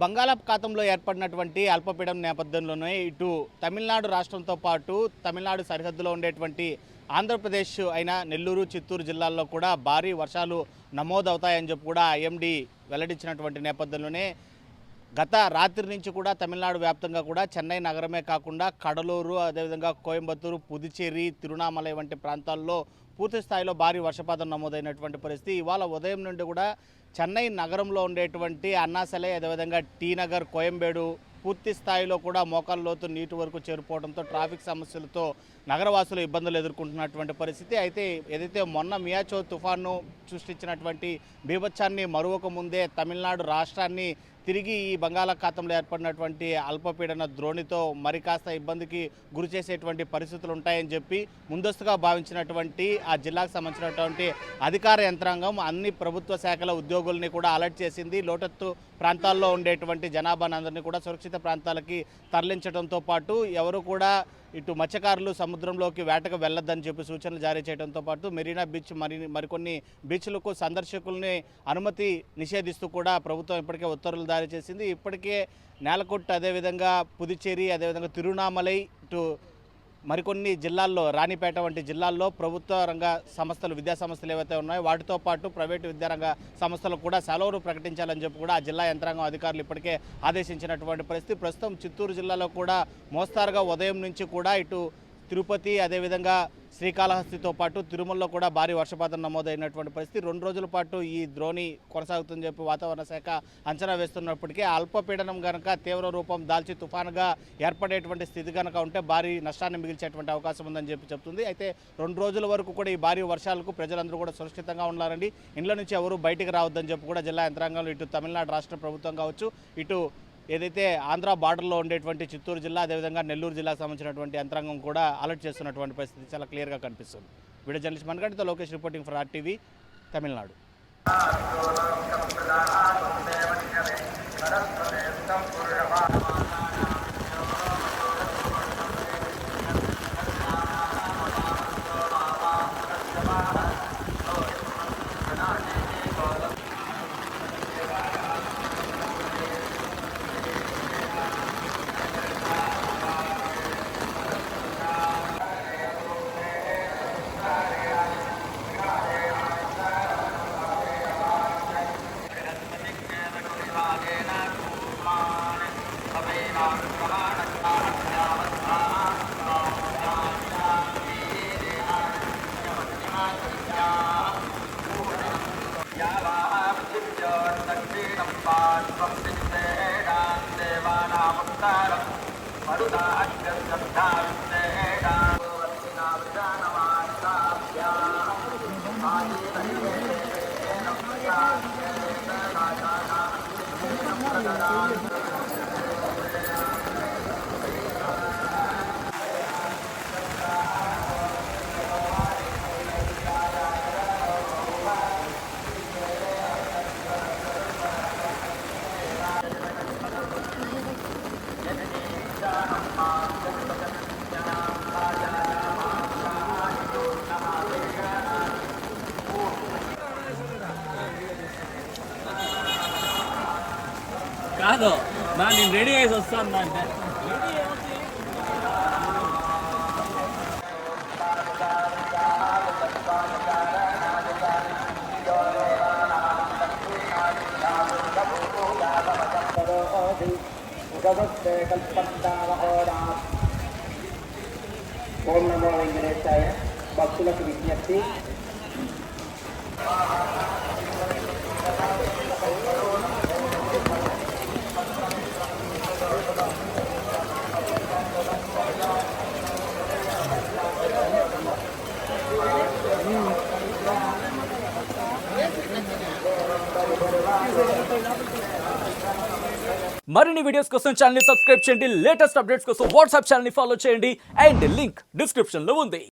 బంగాళాఖాతంలో ఏర్పడినటువంటి అల్పపీడనం నేపథ్యంలోనే ఇటు తమిళనాడు రాష్ట్రంతో పాటు తమిళనాడు సరిహద్దులో ఉండేటువంటి ఆంధ్రప్రదేశ్ అయిన నెల్లూరు, చిత్తూరు జిల్లాల్లో కూడా భారీ వర్షాలు నమోదవుతాయని చెప్పి కూడా ఐఎండీ వెల్లడించినటువంటి నేపథ్యంలోనే గత రాత్రి నుంచి కూడా తమిళనాడు వ్యాప్తంగా కూడా చెన్నై నగరమే కాకుండా కడలూరు, అదేవిధంగా కోయంబత్తూరు, పుదుచ్చేరి, తిరునామలై వంటి ప్రాంతాల్లో పూర్తి స్థాయిలో భారీ వర్షపాతం నమోదైనటువంటి పరిస్థితి. ఇవాళ ఉదయం నుండి కూడా చెన్నై నగరంలో ఉండేటువంటి అన్నాసలై, అదేవిధంగా టీ నగర్, కోయంబేడు పూర్తి స్థాయిలో కూడా మోకాళ్ళ లోతు నీటి వరకు చేరుకోవడంతో ట్రాఫిక్ సమస్యలతో నగరవాసులు ఇబ్బందులు ఎదుర్కొంటున్నటువంటి పరిస్థితి. అయితే ఏదైతే మొన్న మియాచో తుఫాను సృష్టించినటువంటి బీభత్సాన్ని మరొక ముందే తమిళనాడు రాష్ట్రాన్ని తిరిగి ఈ బంగాళాఖాతంలో ఏర్పడినటువంటి అల్పపీడన ద్రోణితో మరి కాస్త ఇబ్బందికి గురి చేసేటువంటి పరిస్థితులు ఉంటాయని చెప్పి ముందస్తుగా భావించినటువంటి ఆ జిల్లాకు సంబంధించినటువంటి అధికార యంత్రాంగం అన్ని ప్రభుత్వ శాఖల ఉద్యోగుల్ని కూడా అలర్ట్ చేసింది. లోతట్టు ప్రాంతాల్లో ఉండేటువంటి జనాభాను అందరినీ కూడా సురక్షిత ప్రాంతాలకి తరలించడంతో పాటు ఎవరు కూడా ఇటు మత్స్యకారులు సముద్రంలోకి వేటకు వెళ్ళొద్దని చెప్పి సూచనలు జారీ చేయడంతో పాటు మెరీనా బీచ్ మరికొన్ని బీచ్లకు సందర్శకుల్ని అనుమతి నిషేధిస్తూ కూడా ప్రభుత్వం ఇప్పటికే ఉత్తర్వులు జారీ చేసింది. ఇప్పటికే నేలకొట్టు, అదేవిధంగా పుదుచ్చేరి, అదేవిధంగా తిరునామలై, ఇటు మరికొన్ని జిల్లాల్లో రాణిపేట వంటి జిల్లాల్లో ప్రభుత్వ రంగ సంస్థలు, విద్యా సంస్థలు ఏవైతే ఉన్నాయో వాటితో పాటు ప్రైవేటు విద్యారంగ సంస్థలు కూడా సెలవులు ప్రకటించాలని చెప్పి కూడా ఆ జిల్లా యంత్రాంగం అధికారులు ఇప్పటికే ఆదేశించినటువంటి పరిస్థితి. ప్రస్తుతం చిత్తూరు జిల్లాలో కూడా మోస్తారుగా ఉదయం నుంచి కూడా ఇటు తిరుపతి, అదేవిధంగా శ్రీకాళహస్తితో పాటు తిరుమలలో కూడా భారీ వర్షపాతం నమోదైనటువంటి పరిస్థితి. 2 రోజుల పాటు ఈ ద్రోణి కొనసాగుతుందని చెప్పి వాతావరణ శాఖ అంచనా వేస్తున్నప్పటికీ అల్పపీడనం కనుక తీవ్ర రూపం దాల్చి తుఫానుగా ఏర్పడేటువంటి స్థితి కనుక ఉంటే భారీ నష్టాన్ని మిగిల్చేటువంటి అవకాశం ఉందని చెప్పి చెప్తుంది. అయితే 2 రోజుల వరకు కూడా ఈ భారీ వర్షాలకు ప్రజలందరూ కూడా సురక్షితంగా ఉండాలండి, ఇంట్లో నుంచి ఎవరు బయటికి రావద్దని చెప్పి కూడా జిల్లా యంత్రాంగంలో ఇటు తమిళనాడు రాష్ట్ర ప్రభుత్వం కావచ్చు, ఇటు ఏదైతే ఆంధ్ర బార్డర్లో ఉండేటువంటి చిత్తూరు జిల్లా, అదేవిధంగా నెల్లూరు జిల్లాకు సంబంధించినటువంటి యంత్రాంగం కూడా అలర్ట్ చేస్తున్నటువంటి పరిస్థితి చాలా క్లియర్గా కనిపిస్తుంది. వీడియో జర్నలిస్ట్ మనగంటితో Lokesh reporting for RTV, Tamil Nadu. కాదు నేను రెడీ అయ్యి వస్తాను అంటే ఓం నమో వెంకటేశాయ. భక్తులకు విజ్ఞప్తి, మరిన్ని వీడియోస్ కోసం ఛానల్ ని సబ్స్క్రైబ్ చేయండి, లేటెస్ట్ అప్డేట్స్ కోసం వాట్సాప్ ఛానల్ ని ఫాలో చేయండి అండ్ లింక్ డిస్క్రిప్షన్ లో ఉంది.